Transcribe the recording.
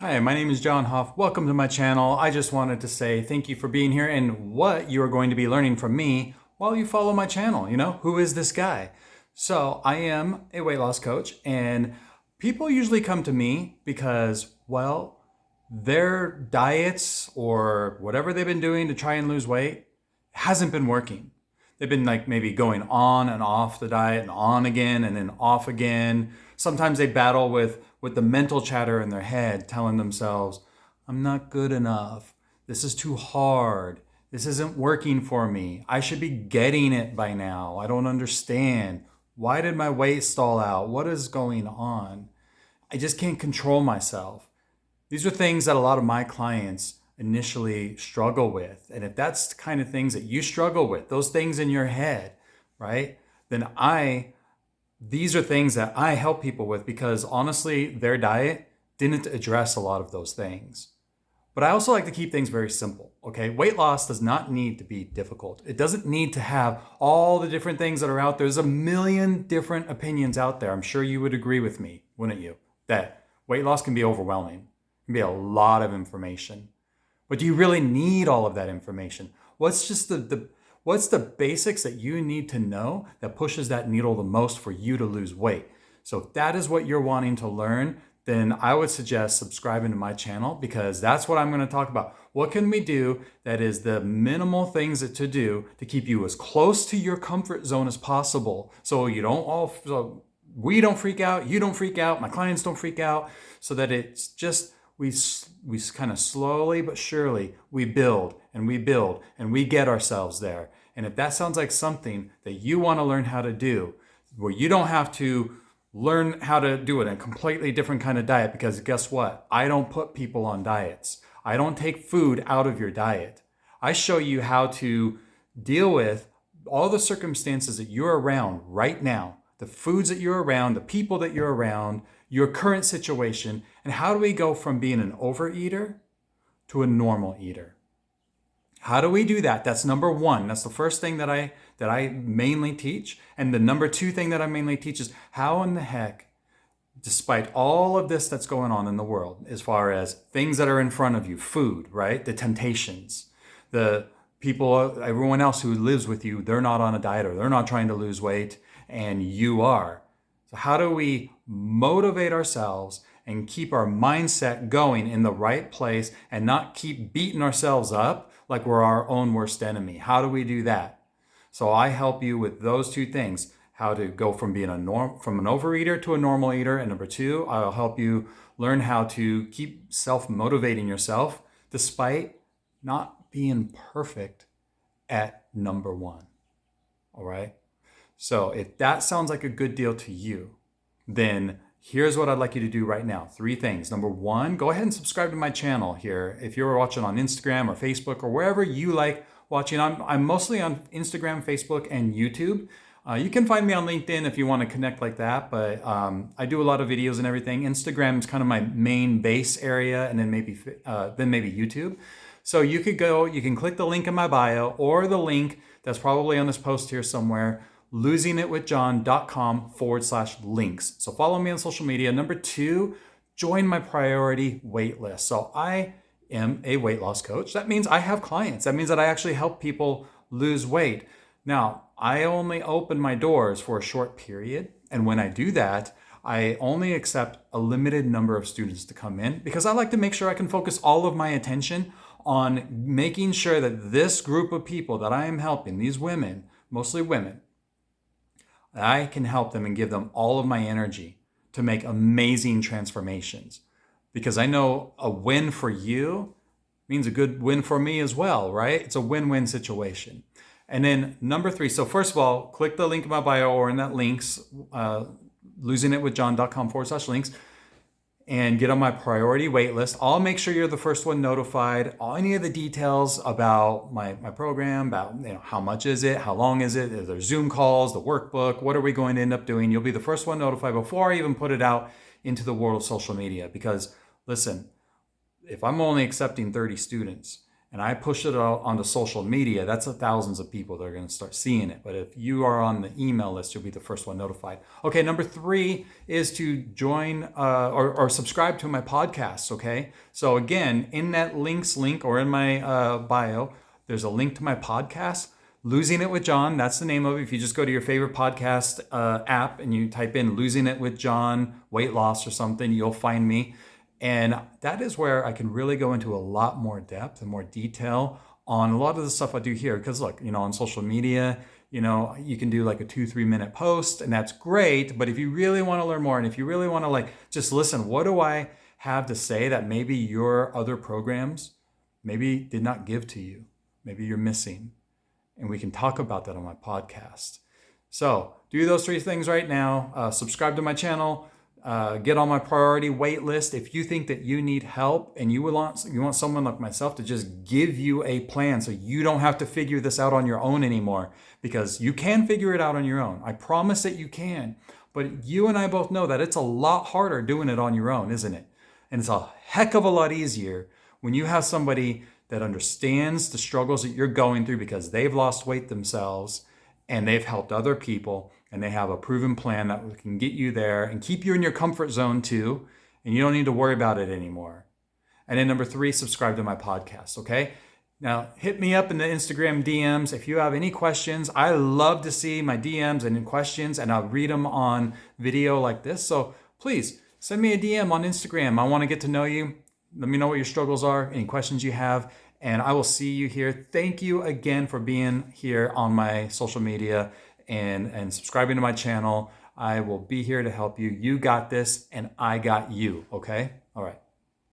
Hi, my name is John Hoff. Welcome to my channel. I just wanted to say thank you for being here and what you are going to be learning from me while you follow my channel. Who is this guy? So I am a weight loss coach, and people usually come to me because, well, their diets or whatever they've been doing to try and lose weight hasn't been working. They've been like maybe going on and off the diet and on again and then off again. Sometimes they battle with the mental chatter in their head telling themselves, I'm not good enough. This is too hard. This isn't working for me. I should be getting it by now. I don't understand. Why did my weight stall out? What is going on? I just can't control myself. These are things that a lot of my clients initially struggle with. And if that's the kind of things that you struggle with, those things in your head, right? Then these are things that I help people with because honestly, their diet didn't address a lot of those things. But I also like to keep things very simple, okay? Weight loss does not need to be difficult. It doesn't need to have all the different things that are out there. There's a million different opinions out there. I'm sure you would agree with me, wouldn't you? That weight loss can be overwhelming. It can be a lot of information. But do you really need all of that information? What's the basics that you need to know that pushes that needle the most for you to lose weight? So if that is what you're wanting to learn, then I would suggest subscribing to my channel because that's what I'm going to talk about. What can we do that is the minimal things to do to keep you as close to your comfort zone as possible so we don't freak out, you don't freak out, my clients don't freak out, so that it's just we kind of slowly but surely we build and we build and we get ourselves there. And if that sounds like something that you want to learn how to do, where you don't have to learn how to do it in a completely different kind of diet, because guess what? I don't put people on diets. I don't take food out of your diet. I show you how to deal with all the circumstances that you're around right now, the foods that you're around, the people that you're around, your current situation, and how do we go from being an overeater to a normal eater? How do we do that? That's number one. That's the first thing that I mainly teach. And the number two thing that I mainly teach is how in the heck, despite all of this that's going on in the world, as far as things that are in front of you, food, right? The temptations, the people, everyone else who lives with you, they're not on a diet or they're not trying to lose weight, and you are. So how do we motivate ourselves and keep our mindset going in the right place and not keep beating ourselves up like we're our own worst enemy? How do we do that? So I help you with those two things, how to go from being from an overeater to a normal eater. And number two, I'll help you learn how to keep self-motivating yourself despite not being perfect at number one. All right? So if that sounds like a good deal to you, then here's what I'd like you to do right now. 3 things. Number 1, go ahead and subscribe to my channel here. If you're watching on Instagram or Facebook or wherever you like watching, I'm mostly on Instagram, Facebook, and YouTube. You can find me on LinkedIn if you want to connect like that, but I do a lot of videos and everything. Instagram is kind of my main base area, and then maybe YouTube. So you can click the link in my bio or the link that's probably on this post here somewhere, losingitwithjohn.com/links. So follow me on social media. Number 2, join my priority wait list. So I am a weight loss coach. That means I have clients. That means that I actually help people lose weight. Now, I only open my doors for a short period. And when I do that, I only accept a limited number of students to come in because I like to make sure I can focus all of my attention on making sure that this group of people that I am helping, these women, mostly women, I can help them and give them all of my energy to make amazing transformations. Because I know a win for you means a good win for me as well, right? It's a win-win situation. And then number 3, so first of all, click the link in my bio or in that links, losingitwithjohn.com/links, and get on my priority wait list. I'll make sure you're the first one notified. Any of the details about my program, about how much is it, how long is it, are there Zoom calls, the workbook, what are we going to end up doing? You'll be the first one notified before I even put it out into the world of social media. Because listen, if I'm only accepting 30 students and I push it out onto social media, that's thousands of people that are going to start seeing it. But if you are on the email list, you'll be the first one notified. Okay, number 3 is to join or subscribe to my podcast. Okay, so again, in that link or in my bio, there's a link to my podcast. Losing It with John, that's the name of it. If you just go to your favorite podcast app and you type in Losing It with John, weight loss or something, you'll find me. And that is where I can really go into a lot more depth and more detail on a lot of the stuff I do here. Because look, on social media, you can do like a 2-3 minute post and that's great. But if you really want to learn more and if you really want to just listen, what do I have to say that maybe your other programs maybe did not give to you? Maybe you're missing. And we can talk about that on my podcast. So do those 3 things right now. Subscribe to my channel. Get on my priority wait list. If you think that you need help and you want someone like myself to just give you a plan so you don't have to figure this out on your own anymore, because you can figure it out on your own. I promise that you can. But you and I both know that it's a lot harder doing it on your own, isn't it? And it's a heck of a lot easier when you have somebody that understands the struggles that you're going through because they've lost weight themselves and they've helped other people and they have a proven plan that can get you there and keep you in your comfort zone too. And you don't need to worry about it anymore. And then number 3, subscribe to my podcast, okay? Now, hit me up in the Instagram DMs if you have any questions. I love to see my DMs and questions, and I'll read them on video like this. So please send me a DM on Instagram. I want to get to know you. Let me know what your struggles are, any questions you have, and I will see you here. Thank you again for being here on my social media and subscribing to my channel. I will be here to help you. You got this, and I got you, okay? All right.